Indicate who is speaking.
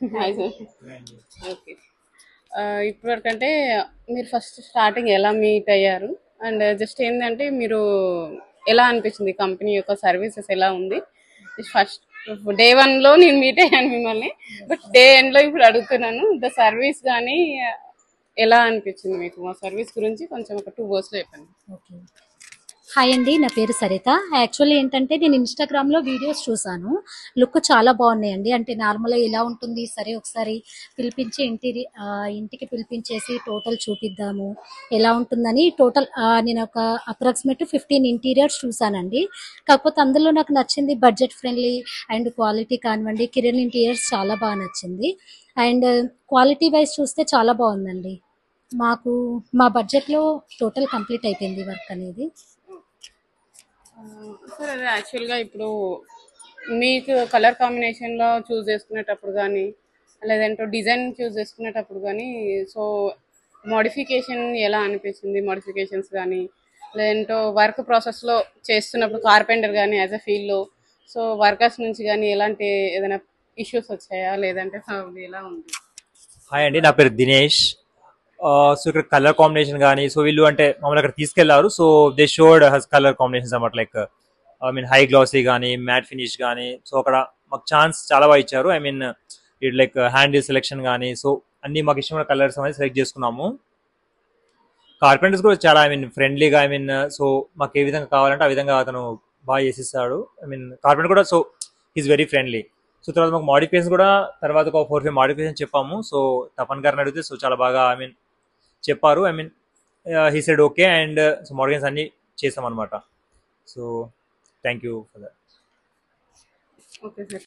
Speaker 1: Hi sir. Okay. ఇప్పటివరకంటే మీరు first starting ఎలా meet అయ్యారు? అండ్ జస్ట్ ఏంటంటే మీరు ఎలా అనిపించింది కంపెనీ యొక్క సర్వీసెస్ ఎలా ఉంది? ఫస్ట్ డే వన్లో నేను మీట్ అయ్యాను మిమ్మల్ని, బట్ డే ఎండ్లో ఇప్పుడు అడుగుతున్నాను ద సర్వీస్ కానీ ఎలా అనిపించింది మీకు? మా సర్వీస్ గురించి కొంచెం ఒక 2 wordsలో చెప్పండి.
Speaker 2: ఓకే. హాయ్ అండి, నా పేరు సరిత. యాక్చువల్లీ ఏంటంటే నేను ఇన్స్టాగ్రామ్లో వీడియోస్ చూసాను. లుక్ చాలా బాగున్నాయండి. అంటే నార్మల్గా ఇలా ఉంటుంది, సరే ఒకసారి పిలిపించి ఇంటికి పిలిపించేసి టోటల్ చూపిద్దాము ఎలా ఉంటుందని టోటల్ నేను ఒక అప్రాక్సిమేట్ 15 ఇంటీరియర్స్ చూసానండి. కాకపోతే అందులో నాకు నచ్చింది బడ్జెట్ ఫ్రెండ్లీ అండ్ క్వాలిటీ కానివ్వండి, కిరణ్ ఇంటీరియర్స్ చాలా బాగా నచ్చింది. అండ్ క్వాలిటీ వైజ్ చూస్తే చాలా బాగుందండి. మాకు మా బడ్జెట్లో టోటల్ కంప్లీట్ అయిపోయింది వర్క్ అనేది.
Speaker 1: సార్ అదే యాక్చువల్గా ఇప్పుడు మీకు కలర్ కాంబినేషన్లో చూస్ చేసుకునేటప్పుడు కానీ లేదంటే డిజైన్ చూస్ చేసుకునేటప్పుడు కానీ సో మోడిఫికేషన్ ఎలా అనిపించింది? మోడిఫికేషన్స్ కానీ లేదంటే వర్క్ ప్రాసెస్లో చేస్తున్నప్పుడు కార్పెంటర్ కానీ యాజ్ అ ఫీల్డ్లో సో వర్కర్స్ నుంచి కానీ ఎలాంటి ఏదైనా ఇష్యూస్ వచ్చాయా లేదంటే అది ఎలా ఉంది?
Speaker 3: హాయ్ అండి, నా పేరు దినేష్. సో ఇక్కడ కలర్ కాంబినేషన్ కానీ సో వీళ్ళు అంటే మమ్మల్ని అక్కడ తీసుకెళ్లారు. So they showed us colour combinations అనమాట. Like I mean high glossy కానీ మ్యాట్ ఫినిష్ కానీ సో అక్కడ మాకు ఛాన్స్ చాలా బాగా ఇచ్చారు. I mean it like handle selection కానీ సో అన్ని మాకు ఇష్టమైన కలర్స్ అనేది సెలెక్ట్ చేసుకున్నాము. కార్పెంటర్స్ కూడా చాలా ఐ మీన్ ఫ్రెండ్లీగా ఐ మీన్ సో మాకు ఏ విధంగా కావాలంటే ఆ విధంగా అతను బాగా చేసిస్తాడు. ఐ మీన్ కార్పెంటర్ కూడా so is very friendly. So తర్వాత మాకు మోడిఫికేషన్ కూడా తర్వాత ఒక 4-5 మోడిఫికేషన్ చెప్పాము. సో తపన్ గారిని అడిగితే సో చాలా బాగా ఐ మీన్ చెప్పారు. I mean he said okay and so modifications అన్ని చేసాం అనమాట. So thank you for that.
Speaker 1: Okay sir.